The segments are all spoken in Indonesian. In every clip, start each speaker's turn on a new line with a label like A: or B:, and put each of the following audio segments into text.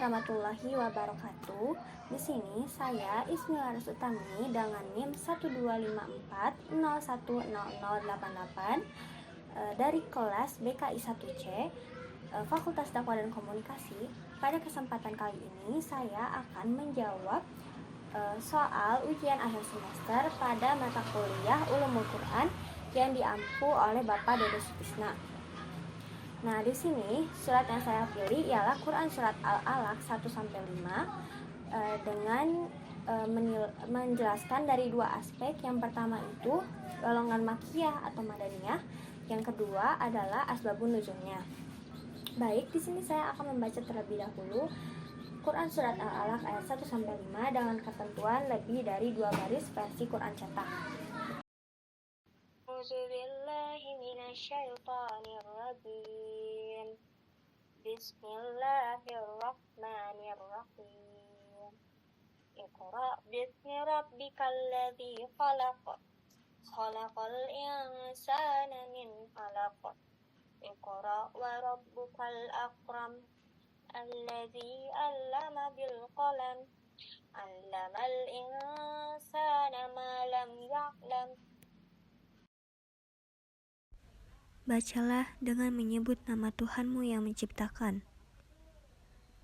A: warahmatullahi wabarakatuh. Di sini saya Ismi Laras Utami dengan NIM 12540100088 dari kelas BKI 1C Fakultas Dakwah dan Komunikasi. Pada kesempatan kali ini saya akan menjawab soal ujian akhir semester pada mata kuliah Ulumul Quran yang diampu oleh Bapak Dodo Sutisna. Nah, di sini surat yang saya pilih ialah Quran surat Al-Alaq 1-5 dengan menjelaskan dari dua aspek. Yang pertama itu golongan makiyah atau madaniyah, yang kedua adalah asbabun nuzulnya. Baik, di sini saya akan membaca terlebih dahulu Quran surat Al-Alaq ayat 1-5 dengan ketentuan lebih dari 2 baris versi Quran cetak. A'udzubillahiminasyaitonirrajim. Bismillahirrahmanirrahim. Iqra' bismi rabbikal ladzi khalaq. Khalaqal insana min 'alaq. Iqra' wa rabbukal akram. Alladzi 'allama bil qalam. 'Allamal insana ma lam ya'lam. Bacalah dengan menyebut nama Tuhanmu yang menciptakan.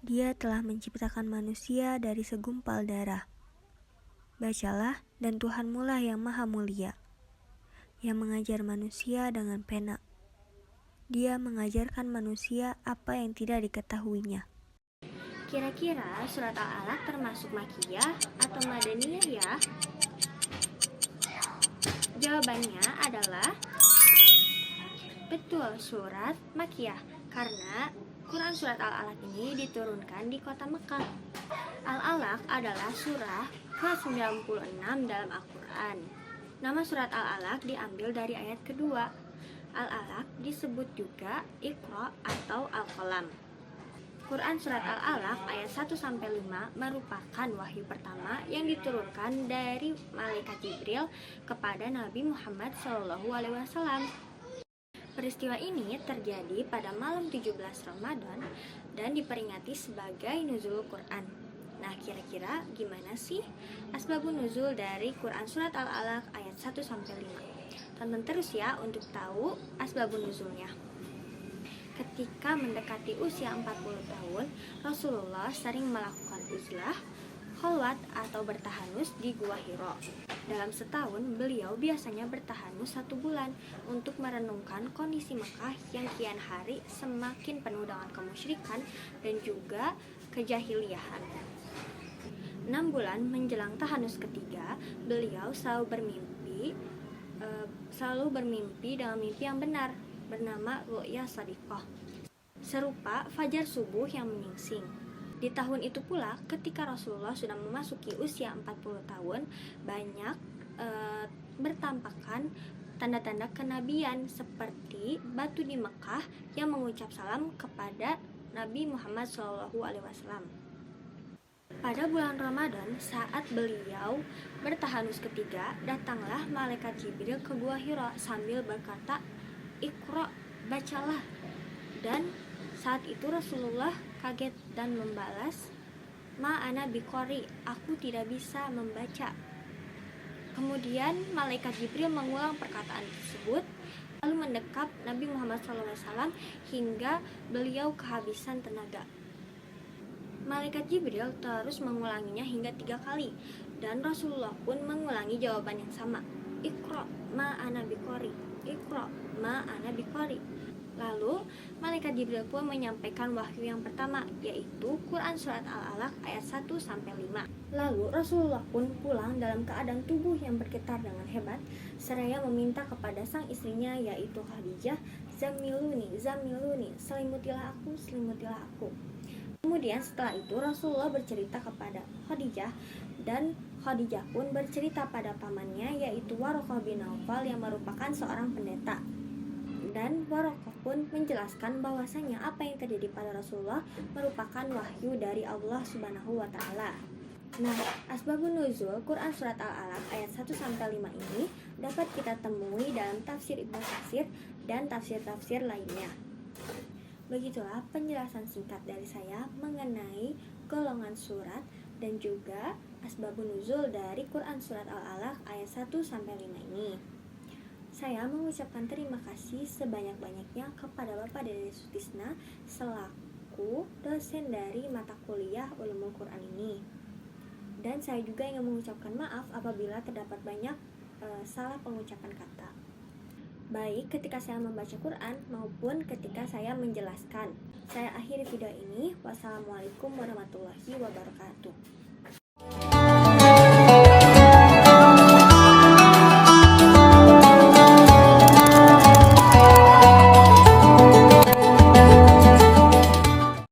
A: Dia telah menciptakan manusia dari segumpal darah. Bacalah, dan Tuhanmu lah yang maha mulia, yang mengajar manusia dengan pena. Dia mengajarkan manusia apa yang tidak diketahuinya. Kira-kira surat Al-Alaq termasuk makiyah atau madaniyah ya? Jawabannya adalah betul, surat makiyah, karena Quran surat Al-Alaq ini diturunkan di kota Mekah. Al-Alaq adalah surah ke-96 dalam Al-Quran. Nama surat Al-Alaq diambil dari ayat kedua. Al-Alaq disebut juga Iqra' atau Al-Qalam. Quran surat Al-Alaq ayat 1-5 merupakan wahyu pertama yang diturunkan dari malaikat Jibril kepada Nabi Muhammad SAW. Peristiwa ini terjadi pada malam 17 Ramadan dan diperingati sebagai nuzul Quran. Nah, kira-kira gimana sih asbabun nuzul dari Quran surat Al-Alaq ayat 1-5? Tonton terus ya untuk tahu asbabun nuzulnya. Ketika mendekati usia 40 tahun, Rasulullah sering melakukan uzlah, khalwat atau bertahanus di Gua Hiro. Dalam setahun, beliau biasanya bertahanus 1 bulan untuk merenungkan kondisi Mekah yang kian hari semakin penuh dengan kemusyrikan dan juga kejahiliahan. 6 bulan menjelang tahanus ketiga, beliau selalu bermimpi dengan mimpi yang benar, bernama ru'ya shadiqah, serupa fajar subuh yang menyingsing. Di tahun itu pula, ketika Rasulullah sudah memasuki usia 40 tahun, banyak bertampakkan tanda-tanda kenabian seperti batu di Mekah yang mengucap salam kepada Nabi Muhammad SAW. Pada bulan Ramadan, saat beliau bertahanus ketiga, datanglah malaikat Jibril ke Gua Hiro sambil berkata, "Iqra', bacalah." Dan saat itu Rasulullah kaget dan membalas, "Ma ana biqori, aku tidak bisa membaca." Kemudian malaikat Jibril mengulang perkataan tersebut, lalu mendekap Nabi Muhammad SAW hingga beliau kehabisan tenaga. Malaikat Jibril terus mengulanginya hingga 3 kali, dan Rasulullah pun mengulangi jawaban yang sama, "Iqra' ma ana biqori, Iqra' ma ana biqori." Lalu, malaikat Jibril pun menyampaikan wahyu yang pertama, yaitu Quran surat Al-Alaq ayat 1-5. Lalu, Rasulullah pun pulang dalam keadaan tubuh yang bergetar dengan hebat, seraya meminta kepada sang istrinya, yaitu Khadijah, "Zamiluni, zamiluni, selimutilah aku, selimutilah aku." Kemudian setelah itu, Rasulullah bercerita kepada Khadijah, dan Khadijah pun bercerita pada pamannya, yaitu Waraqah bin Naufal yang merupakan seorang pendeta. Dan Waraqah pun menjelaskan bahwasanya apa yang terjadi pada Rasulullah merupakan wahyu dari Allah Subhanahu wa Ta'ala. Nah, asbabun nuzul Quran surat Al-Alaq ayat 1-5 ini dapat kita temui dalam tafsir Ibnu Katsir dan tafsir-tafsir lainnya. Begitulah penjelasan singkat dari saya mengenai golongan surat dan juga asbabun nuzul dari Quran Surat Al-Alaq ayat 1-5 ini. Saya mengucapkan terima kasih sebanyak-banyaknya kepada Bapak Dede Sutisna selaku dosen dari mata kuliah Ulumul Quran ini. Dan saya juga ingin mengucapkan maaf apabila terdapat banyak salah pengucapan kata, baik ketika saya membaca Quran maupun ketika saya menjelaskan. Saya akhiri video ini. Wassalamualaikum warahmatullahi wabarakatuh.